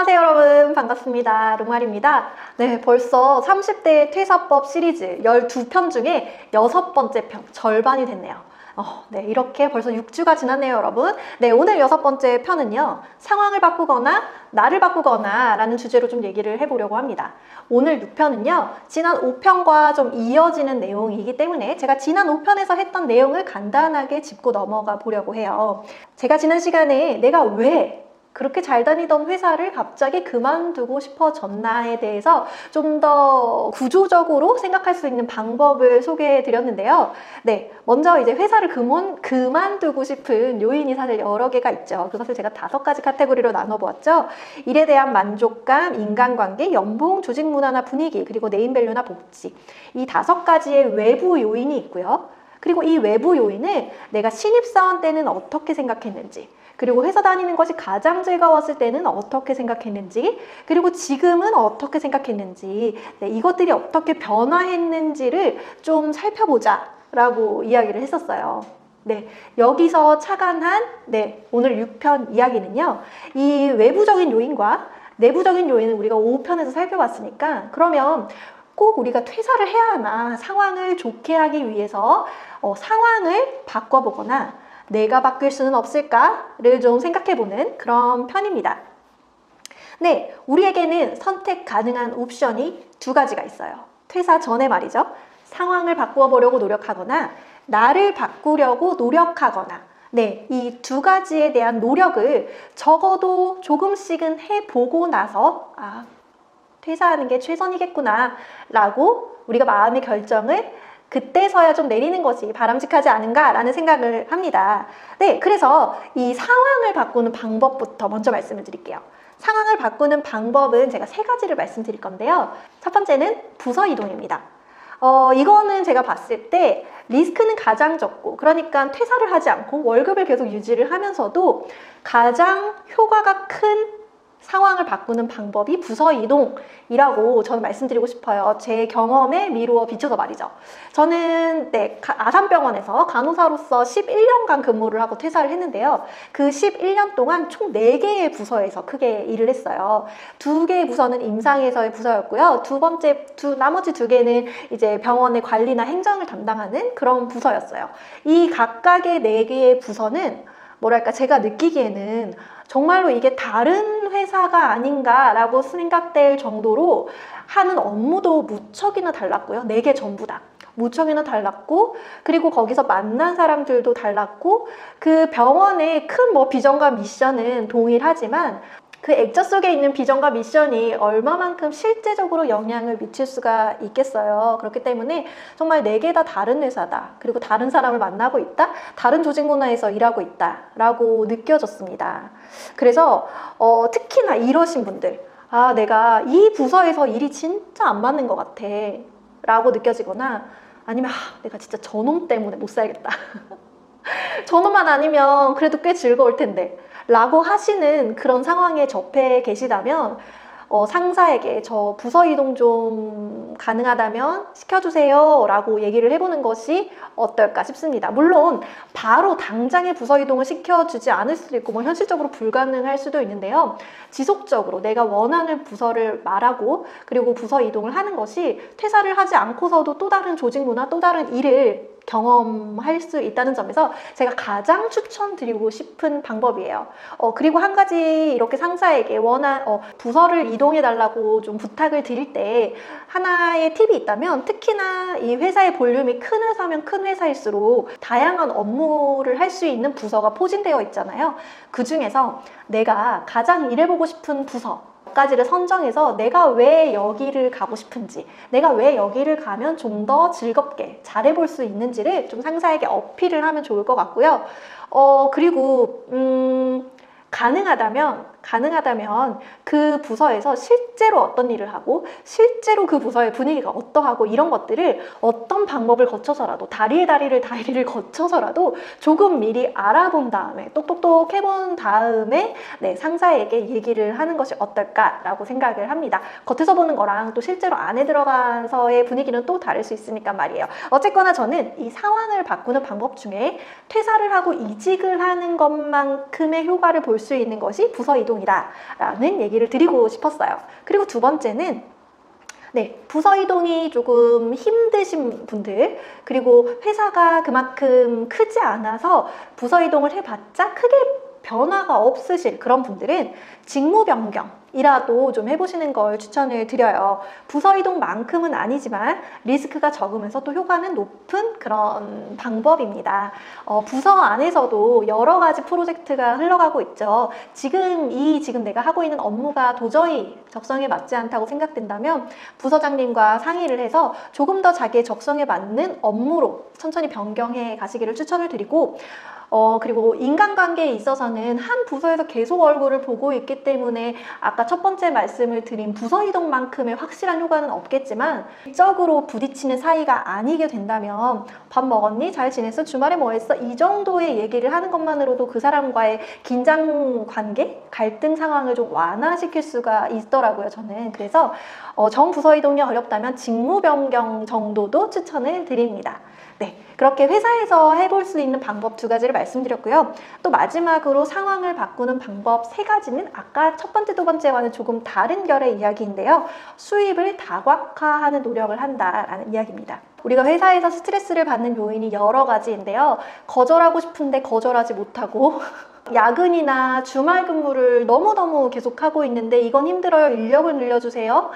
안녕하세요 여러분, 반갑습니다. 롱말입니다. 네, 벌써 30대 퇴사법 시리즈 12편 중에 6번째 편, 절반이 됐네요. 네, 이렇게 벌써 6주가 지났네요 여러분. 네, 오늘 6번째 편은요, 상황을 바꾸거나 나를 바꾸거나 라는 주제로 좀 얘기를 해보려고 합니다. 오늘 6편은요 지난 5편과 좀 이어지는 내용이기 때문에 제가 지난 5편에서 했던 내용을 간단하게 짚고 넘어가 보려고 해요. 제가 지난 시간에 내가 왜 그렇게 잘 다니던 회사를 갑자기 그만두고 싶어졌나에 대해서 좀 더 구조적으로 생각할 수 있는 방법을 소개해 드렸는데요. 네, 먼저 이제 회사를 그만두고 싶은 요인이 사실 여러 개가 있죠. 그것을 제가 5가지 카테고리로 나눠보았죠. 일에 대한 만족감, 인간관계, 연봉, 조직 문화나 분위기, 그리고 네임밸류나 복지. 이 5가지의 외부 요인이 있고요. 그리고 이 외부 요인을 내가 신입사원 때는 어떻게 생각했는지, 그리고 회사 다니는 것이 가장 즐거웠을 때는 어떻게 생각했는지, 그리고 지금은 어떻게 생각했는지, 네, 이것들이 어떻게 변화했는지를 좀 살펴보자 라고 이야기를 했었어요. 네, 여기서 착안한 오늘 6편 이야기는요, 이 외부적인 요인과 내부적인 요인을 우리가 5편에서 살펴봤으니까, 그러면 꼭 우리가 퇴사를 해야 하나, 상황을 좋게 하기 위해서 상황을 바꿔보거나 내가 바뀔 수는 없을까를 좀 생각해보는 그런 편입니다. 네, 우리에게는 선택 가능한 옵션이 2가지가 있어요. 퇴사 전에 말이죠. 상황을 바꾸어 보려고 노력하거나 나를 바꾸려고 노력하거나, 네, 이 2가지에 대한 노력을 적어도 조금씩은 해보고 나서 퇴사하는 게 최선이겠구나 라고 우리가 마음의 결정을 그때서야 좀 내리는 것이 바람직하지 않은가라는 생각을 합니다. 네, 그래서 이 상황을 바꾸는 방법부터 먼저 말씀을 드릴게요. 상황을 바꾸는 방법은 제가 3가지를 말씀드릴 건데요. 첫 번째는 부서 이동입니다. 이거는 제가 봤을 때 리스크는 가장 적고, 그러니까 퇴사를 하지 않고 월급을 계속 유지를 하면서도 가장 효과가 큰 상황을 바꾸는 방법이 부서 이동이라고 저는 말씀드리고 싶어요. 제 경험에 미루어 비춰서 말이죠. 저는 아산병원에서 간호사로서 11년간 근무를 하고 퇴사를 했는데요. 그 11년 동안 총 4개의 부서에서 크게 일을 했어요. 2개의 부서는 임상에서의 부서였고요. 나머지 2개는 이제 병원의 관리나 행정을 담당하는 그런 부서였어요. 이 각각의 4개의 부서는 뭐랄까, 제가 느끼기에는 정말로 이게 다른 회사가 아닌가라고 생각될 정도로 하는 업무도 무척이나 달랐고요. 4개 전부 다 무척이나 달랐고, 그리고 거기서 만난 사람들도 달랐고, 그 병원의 큰 비전과 미션은 동일하지만 그 액자 속에 있는 비전과 미션이 얼마만큼 실제적으로 영향을 미칠 수가 있겠어요. 그렇기 때문에 정말 4개 다 다른 회사다, 그리고 다른 사람을 만나고 있다, 다른 조직 문화에서 일하고 있다 라고 느껴졌습니다. 그래서 특히나 이러신 분들, 내가 이 부서에서 일이 진짜 안 맞는 것 같아 라고 느껴지거나, 아니면 내가 진짜 저놈 때문에 못 살겠다 저놈만 아니면 그래도 꽤 즐거울 텐데 라고 하시는 그런 상황에 접해 계시다면 상사에게 저 부서 이동 좀 가능하다면 시켜주세요 라고 얘기를 해보는 것이 어떨까 싶습니다. 물론 바로 당장의 부서 이동을 시켜주지 않을 수도 있고 현실적으로 불가능할 수도 있는데요. 지속적으로 내가 원하는 부서를 말하고, 그리고 부서 이동을 하는 것이 퇴사를 하지 않고서도 또 다른 조직 문화, 또 다른 일을 경험할 수 있다는 점에서 제가 가장 추천드리고 싶은 방법이에요. 그리고 한 가지, 이렇게 상사에게 부서를 이동해 달라고 좀 부탁을 드릴 때 하나의 팁이 있다면, 특히나 이 회사의 볼륨이 큰 회사면 큰 회사일수록 다양한 업무를 할 수 있는 부서가 포진되어 있잖아요. 그 중에서 내가 가장 일해보고 싶은 부서까지를 선정해서 내가 왜 여기를 가고 싶은지, 내가 왜 여기를 가면 좀 더 즐겁게 잘해볼 수 있는지를 좀 상사에게 어필을 하면 좋을 것 같고요. 그리고 가능하다면 그 부서에서 실제로 어떤 일을 하고, 실제로 그 부서의 분위기가 어떠하고, 이런 것들을 어떤 방법을 거쳐서라도, 다리를 거쳐서라도 조금 미리 알아본 다음에, 똑똑똑 해본 다음에 상사에게 얘기를 하는 것이 어떨까라고 생각을 합니다. 겉에서 보는 거랑 또 실제로 안에 들어가서의 분위기는 또 다를 수 있으니까 말이에요. 어쨌거나 저는 이 상황을 바꾸는 방법 중에 퇴사를 하고 이직을 하는 것만큼의 효과를 볼 수 있는 것이 부서 이동이다 라는 얘기를 드리고 싶었어요. 그리고 두 번째는 부서 이동이 조금 힘드신 분들, 그리고 회사가 그만큼 크지 않아서 부서 이동을 해봤자 크게 변화가 없으실 그런 분들은 직무 변경이라도 좀 해보시는 걸 추천을 드려요. 부서 이동만큼은 아니지만 리스크가 적으면서 또 효과는 높은 그런 방법입니다. 부서 안에서도 여러 가지 프로젝트가 흘러가고 있죠. 지금 내가 하고 있는 업무가 도저히 적성에 맞지 않다고 생각된다면 부서장님과 상의를 해서 조금 더 자기의 적성에 맞는 업무로 천천히 변경해 가시기를 추천을 드리고, 그리고 인간관계에 있어서는 한 부서에서 계속 얼굴을 보고 있기 때문에 아까 첫 번째 말씀을 드린 부서 이동만큼의 확실한 효과는 없겠지만 적으로 부딪히는 사이가 아니게 된다면 밥 먹었니? 잘 지냈어? 주말에 뭐 했어? 이 정도의 얘기를 하는 것만으로도 그 사람과의 긴장 관계, 갈등 상황을 좀 완화시킬 수가 있더라고요, 저는. 그래서 정부서 이동이 어렵다면 직무 변경 정도도 추천을 드립니다. 그렇게 회사에서 해볼 수 있는 방법 두 가지를 말씀드렸고요. 또 마지막으로 상황을 바꾸는 방법 세 가지는 아까 첫 번째, 두 번째와는 조금 다른 결의 이야기인데요. 수입을 다각화하는 노력을 한다라는 이야기입니다. 우리가 회사에서 스트레스를 받는 요인이 여러 가지인데요. 거절하고 싶은데 거절하지 못하고 야근이나 주말 근무를 너무너무 계속하고 있는데 이건 힘들어요. 인력을 늘려주세요.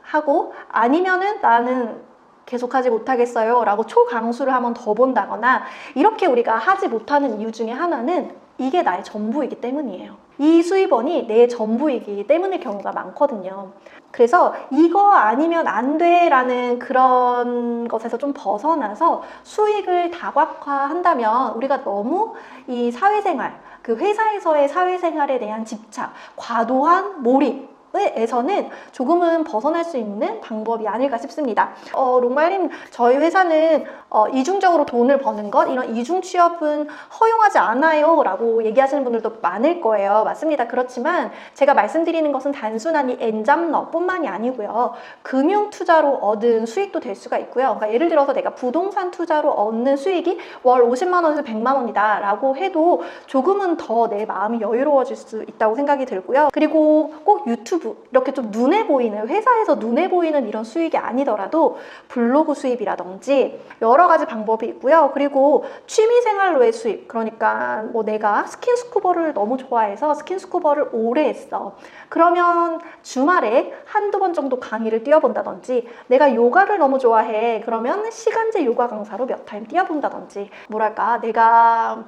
하고 아니면은 나는 계속하지 못하겠어요 라고 초강수를 한번 더 본다거나, 이렇게 우리가 하지 못하는 이유 중에 하나는 이게 나의 전부이기 때문이에요. 이 수입원이 내 전부이기 때문일 경우가 많거든요. 그래서 이거 아니면 안 돼 라는 그런 것에서 좀 벗어나서 수익을 다각화한다면 우리가 너무 이 사회생활, 그 회사에서의 사회생활에 대한 집착, 과도한 몰입 에서는 조금은 벗어날 수 있는 방법이 아닐까 싶습니다. 롱말님, 저희 회사는 이중적으로 돈을 버는 것, 이런 이중 취업은 허용하지 않아요 라고 얘기하시는 분들도 많을 거예요. 맞습니다. 그렇지만 제가 말씀드리는 것은 단순한 이 엔잡러 뿐만이 아니고요. 금융 투자로 얻은 수익도 될 수가 있고요. 그러니까 예를 들어서 내가 부동산 투자로 얻는 수익이 월 50만 원에서 100만 원이다 라고 해도 조금은 더 내 마음이 여유로워질 수 있다고 생각이 들고요. 그리고 꼭 유튜브 이렇게 좀 눈에 보이는, 회사에서 눈에 보이는 이런 수익이 아니더라도 블로그 수입이라든지 여러 가지 방법이 있고요. 그리고 취미생활로의 수입, 그러니까 뭐 내가 스킨스쿠버를 너무 좋아해서 스킨스쿠버를 오래 했어. 그러면 주말에 한두 번 정도 강의를 뛰어본다든지, 내가 요가를 너무 좋아해. 그러면 시간제 요가 강사로 몇 타임 뛰어본다든지, 뭐랄까, 내가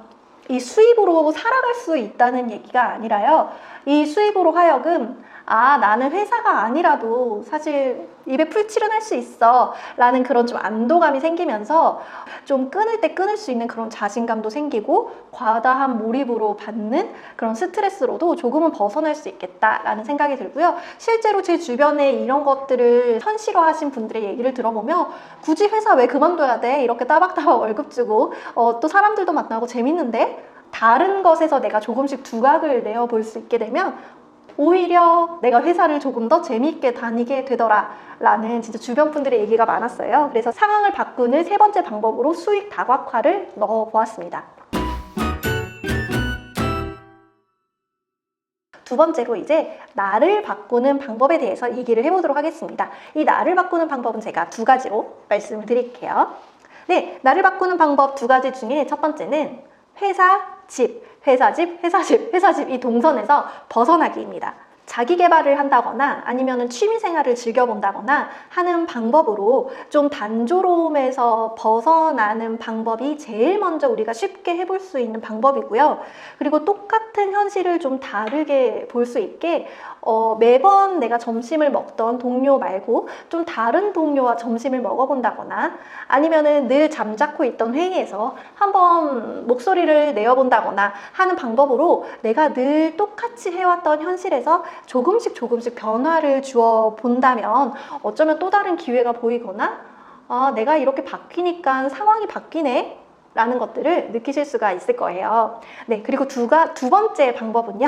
이 수입으로 살아갈 수 있다는 얘기가 아니라요. 이 수입으로 하여금 나는 회사가 아니라도 사실 입에 풀칠은 할 수 있어 라는 그런 좀 안도감이 생기면서 좀 끊을 때 끊을 수 있는 그런 자신감도 생기고, 과다한 몰입으로 받는 그런 스트레스로도 조금은 벗어날 수 있겠다라는 생각이 들고요. 실제로 제 주변에 이런 것들을 현실화하신 분들의 얘기를 들어보면 굳이 회사 왜 그만둬야 돼? 이렇게 따박따박 월급 주고 또 사람들도 만나고 재밌는데 다른 것에서 내가 조금씩 두각을 내어볼 수 있게 되면 오히려 내가 회사를 조금 더 재미있게 다니게 되더라 라는 진짜 주변 분들의 얘기가 많았어요. 그래서 상황을 바꾸는 세 번째 방법으로 수익 다각화를 넣어보았습니다. 두 번째로 이제 나를 바꾸는 방법에 대해서 얘기를 해보도록 하겠습니다. 이 나를 바꾸는 방법은 제가 두 가지로 말씀을 드릴게요. 나를 바꾸는 방법 두 가지 중에 첫 번째는 회사, 집, 회사, 집, 회사, 집, 회사, 집 이 동선에서 벗어나기입니다. 자기 개발을 한다거나 아니면 취미생활을 즐겨본다거나 하는 방법으로 좀 단조로움에서 벗어나는 방법이 제일 먼저 우리가 쉽게 해볼 수 있는 방법이고요. 그리고 똑같은 현실을 좀 다르게 볼 수 있게 매번 내가 점심을 먹던 동료 말고 좀 다른 동료와 점심을 먹어본다거나, 아니면은 늘 잠자코 있던 회의에서 한번 목소리를 내어본다거나 하는 방법으로 내가 늘 똑같이 해왔던 현실에서 조금씩 변화를 주어 본다면 어쩌면 또 다른 기회가 보이거나, 내가 이렇게 바뀌니까 상황이 바뀌네? 라는 것들을 느끼실 수가 있을 거예요. 네, 그리고 두 번째 방법은요.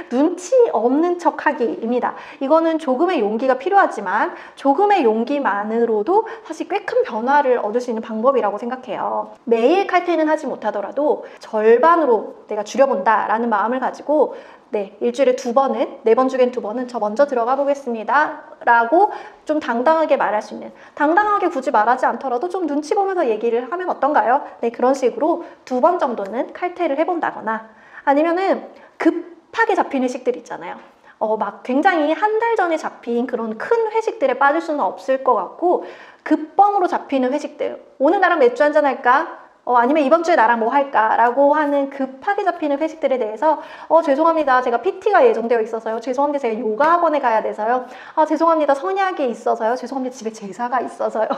눈치 없는 척하기입니다. 이거는 조금의 용기가 필요하지만 조금의 용기만으로도 사실 꽤 큰 변화를 얻을 수 있는 방법이라고 생각해요. 매일 칼퇴는 하지 못하더라도 절반으로 내가 줄여본다라는 마음을 가지고 네, 일주일에 2번은, 4번 중엔 2번은 저 먼저 들어가 보겠습니다 라고 좀 당당하게 말할 수 있는, 당당하게 굳이 말하지 않더라도 좀 눈치 보면서 얘기를 하면 어떤가요? 네, 그런 식으로 2번 정도는 칼퇴를 해본다거나, 아니면은 급하게 잡힌 회식들 있잖아요. 막 굉장히 한 달 전에 잡힌 그런 큰 회식들에 빠질 수는 없을 것 같고, 급뻥으로 잡히는 회식들, 오늘 나랑 맥주 한잔 할까? 아니면 이번 주에 나랑 뭐 할까? 라고 하는 급하게 잡히는 회식들에 대해서 죄송합니다. 제가 PT가 예정되어 있어서요. 죄송합니다. 제가 요가 학원에 가야 돼서요. 죄송합니다. 선약이 있어서요. 죄송합니다. 집에 제사가 있어서요.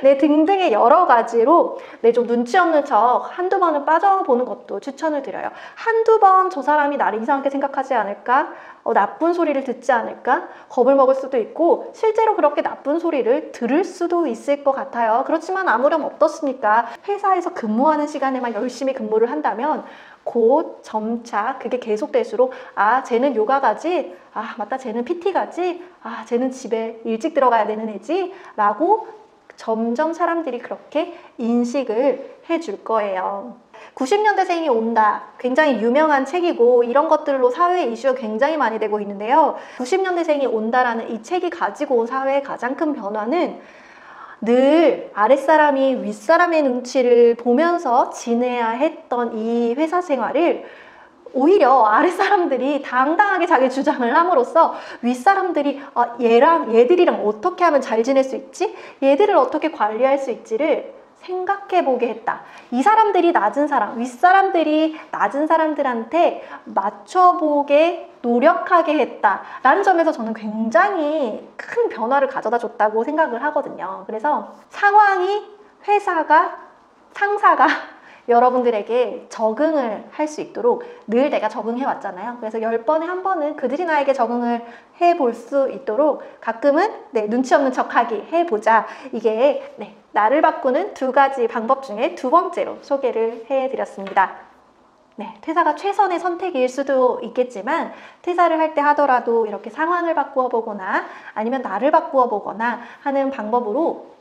네, 등등의 여러 가지로 네, 좀 눈치 없는 척 한두 번은 빠져보는 것도 추천을 드려요. 한두 번 저 사람이 나를 이상하게 생각하지 않을까? 나쁜 소리를 듣지 않을까? 겁을 먹을 수도 있고 실제로 그렇게 나쁜 소리를 들을 수도 있을 것 같아요. 그렇지만 아무렴 어떻습니까? 회사에서 근무하는 시간에만 열심히 근무를 한다면 곧 점차 그게 계속될수록 쟤는 요가 가지? 맞다, 쟤는 PT 가지? 쟤는 집에 일찍 들어가야 되는 애지? 라고 점점 사람들이 그렇게 인식을 해줄 거예요. 90년대생이 온다. 굉장히 유명한 책이고 이런 것들로 사회 이슈가 굉장히 많이 되고 있는데요. 90년대생이 온다라는 이 책이 가지고 온 사회의 가장 큰 변화는 늘 아랫사람이 윗사람의 눈치를 보면서 지내야 했던 이 회사 생활을 오히려 아랫사람들이 당당하게 자기 주장을 함으로써 윗사람들이 얘들이랑 어떻게 하면 잘 지낼 수 있지? 얘들을 어떻게 관리할 수 있지를 생각해보게 했다. 이 사람들이 낮은 사람, 윗사람들이 낮은 사람들한테 맞춰보게 노력하게 했다라는 점에서 저는 굉장히 큰 변화를 가져다 줬다고 생각을 하거든요. 그래서 상황이 회사가, 상사가 여러분들에게 적응을 할 수 있도록 늘 내가 적응해 왔잖아요. 그래서 10번에 한 번은 그들이 나에게 적응을 해볼 수 있도록 가끔은 눈치 없는 척하기 해보자. 이게 나를 바꾸는 2가지 방법 중에 2번째로 소개를 해드렸습니다. 네, 퇴사가 최선의 선택일 수도 있겠지만 퇴사를 할 때 하더라도 이렇게 상황을 바꾸어 보거나 아니면 나를 바꾸어 보거나 하는 방법으로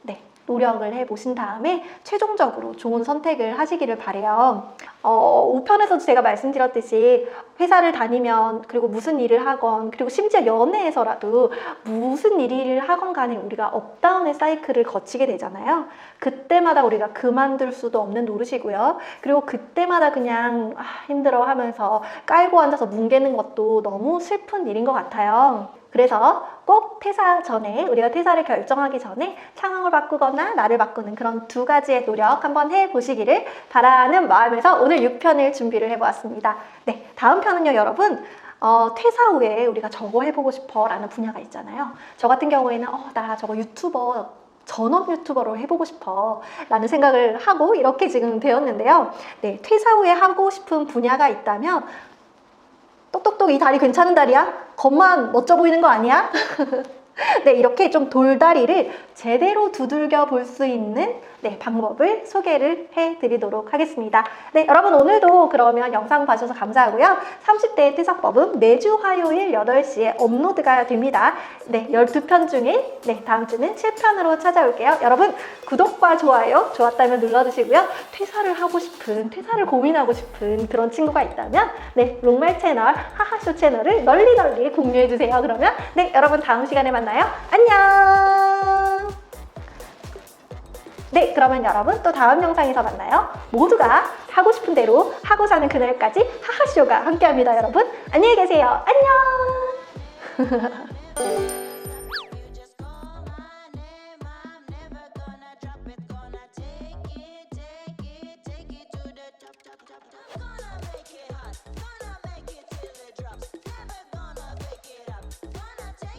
노력을 해보신 다음에 최종적으로 좋은 선택을 하시기를 바라요. 5편에서도 제가 말씀드렸듯이 회사를 다니면 그리고 무슨 일을 하건 그리고 심지어 연애에서라도 무슨 일을 하건 간에 우리가 업다운의 사이클을 거치게 되잖아요. 그때마다 우리가 그만둘 수도 없는 노릇이고요. 그리고 그때마다 그냥 힘들어 하면서 깔고 앉아서 뭉개는 것도 너무 슬픈 일인 것 같아요. 그래서 꼭 퇴사 전에, 우리가 퇴사를 결정하기 전에 상황을 바꾸거나 나를 바꾸는 그런 2가지의 노력 한번 해보시기를 바라는 마음에서 오늘 6편을 준비를 해보았습니다. 네, 다음 편은요, 여러분. 퇴사 후에 우리가 저거 해보고 싶어 라는 분야가 있잖아요. 저 같은 경우에는 나 저거 전업 유튜버로 해보고 싶어 라는 생각을 하고 이렇게 지금 되었는데요. 네, 퇴사 후에 하고 싶은 분야가 있다면 똑똑똑 이 다리 괜찮은 다리야? 겉만 멋져 보이는 거 아니야? 네, 이렇게 좀 돌다리를 제대로 두들겨 볼 수 있는 방법을 소개를 해드리도록 하겠습니다. 네, 여러분 오늘도 그러면 영상 봐주셔서 감사하고요. 30대 퇴사법은 매주 화요일 8시에 업로드가 됩니다. 네, 12편 중에 다음 주는 7편으로 찾아올게요. 여러분 구독과 좋아요 좋았다면 눌러주시고요. 퇴사를 하고 싶은, 퇴사를 고민하고 싶은 그런 친구가 있다면 롱말 채널, 하하쇼 채널을 널리 공유해주세요. 그러면 여러분 다음 시간에 만나요. 안녕! 네, 그러면 여러분 또 다음 영상에서 만나요. 모두가 하고 싶은 대로 하고 사는 그날까지 하하쇼가 함께합니다. 여러분 안녕히 계세요. 안녕.